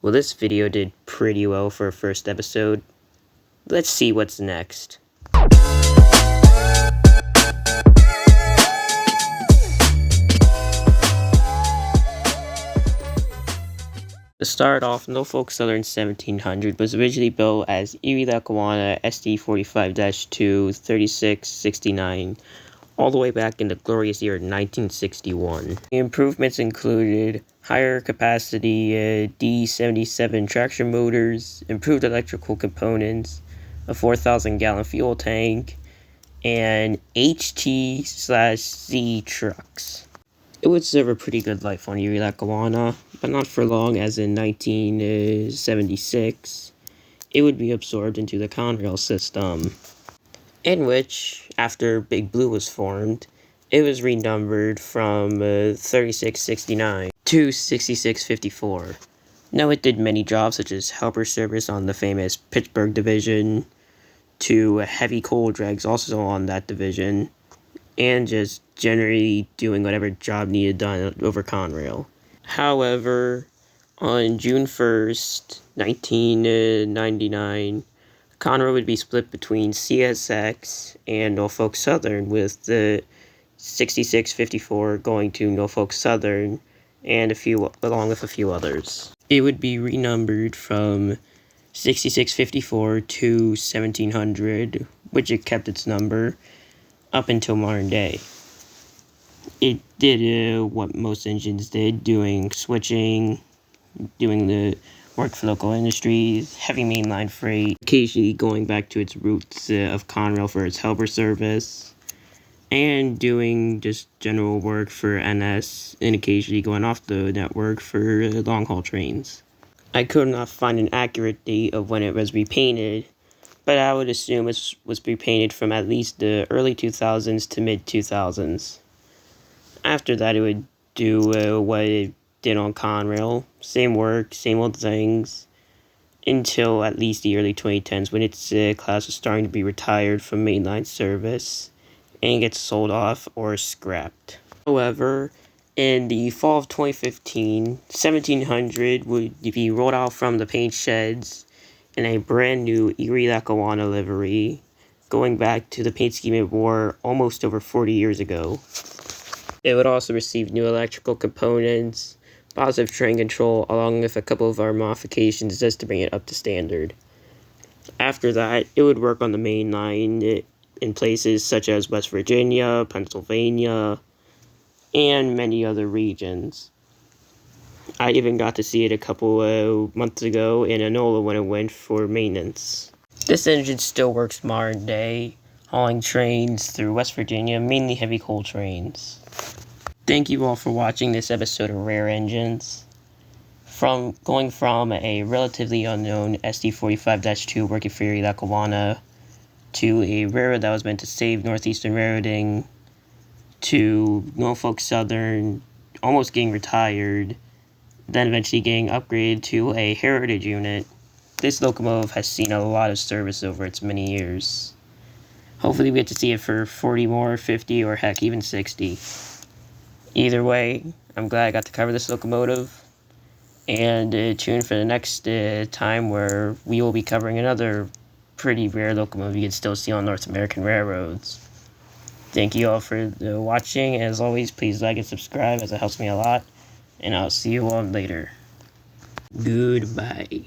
Well, this video did pretty well for a first episode. Let's see what's next. To start off, Norfolk Southern 1700 was originally built as Erie Lackawanna SD45-2 3669, all the way back in the glorious year 1961. The improvements included higher capacity D77 traction motors, improved electrical components, a 4,000-gallon fuel tank, and HT/Z trucks. It would serve a pretty good life on Erie Lackawanna, but not for long, as in 1976, it would be absorbed into the Conrail system, in which, after Big Blue was formed, it was renumbered from 3669 to 6654. Now it did many jobs such as helper service on the famous Pittsburgh division, to heavy coal drags also on that division, and just generally doing whatever job needed done over Conrail. However, on June 1st, 1999, Conrail would be split between CSX and Norfolk Southern, with the 6654 going to Norfolk Southern and along with a few others. It would be renumbered from 6654 to 1700, which it kept its number up until modern day. It did what most engines did, doing switching, doing the work for local industries, heavy mainline freight, occasionally going back to its roots of Conrail for its helper service, and doing just general work for NS, and occasionally going off the network for long-haul trains. I could not find an accurate date of when it was repainted, but I would assume it was repainted from at least the early 2000s to mid-2000s. After that, it would do what it did on Conrail, same work, same old things, until at least the early 2010s, when its class was starting to be retired from mainline service and gets sold off or scrapped. However, in the fall of 2015, 1700 would be rolled out from the paint sheds in a brand new Erie Lackawanna livery, going back to the paint scheme it wore almost over 40 years ago. It would also receive new electrical components, positive train control, along with a couple of our modifications just to bring it up to standard. After that, it would work on the main line in places such as West Virginia, Pennsylvania, and many other regions. I even got to see it a couple months ago in Enola when it went for maintenance. This engine still works modern day, hauling trains through West Virginia, mainly heavy coal trains. Thank you all for watching this episode of Rare Engines. Going from a relatively unknown SD45-2 working for Erie Lackawanna to a railroad that was meant to save Northeastern Railroading, to Norfolk Southern almost getting retired, then eventually getting upgraded to a heritage unit, this locomotive has seen a lot of service over its many years. Hopefully we get to see it for 40 more, 50, or heck, even 60. Either way, I'm glad I got to cover this locomotive, and tune for the next time where we will be covering another pretty rare locomotive you can still see on North American railroads. Thank you all for watching. As always, please like and subscribe, as it helps me a lot, and I'll see you all later. Goodbye.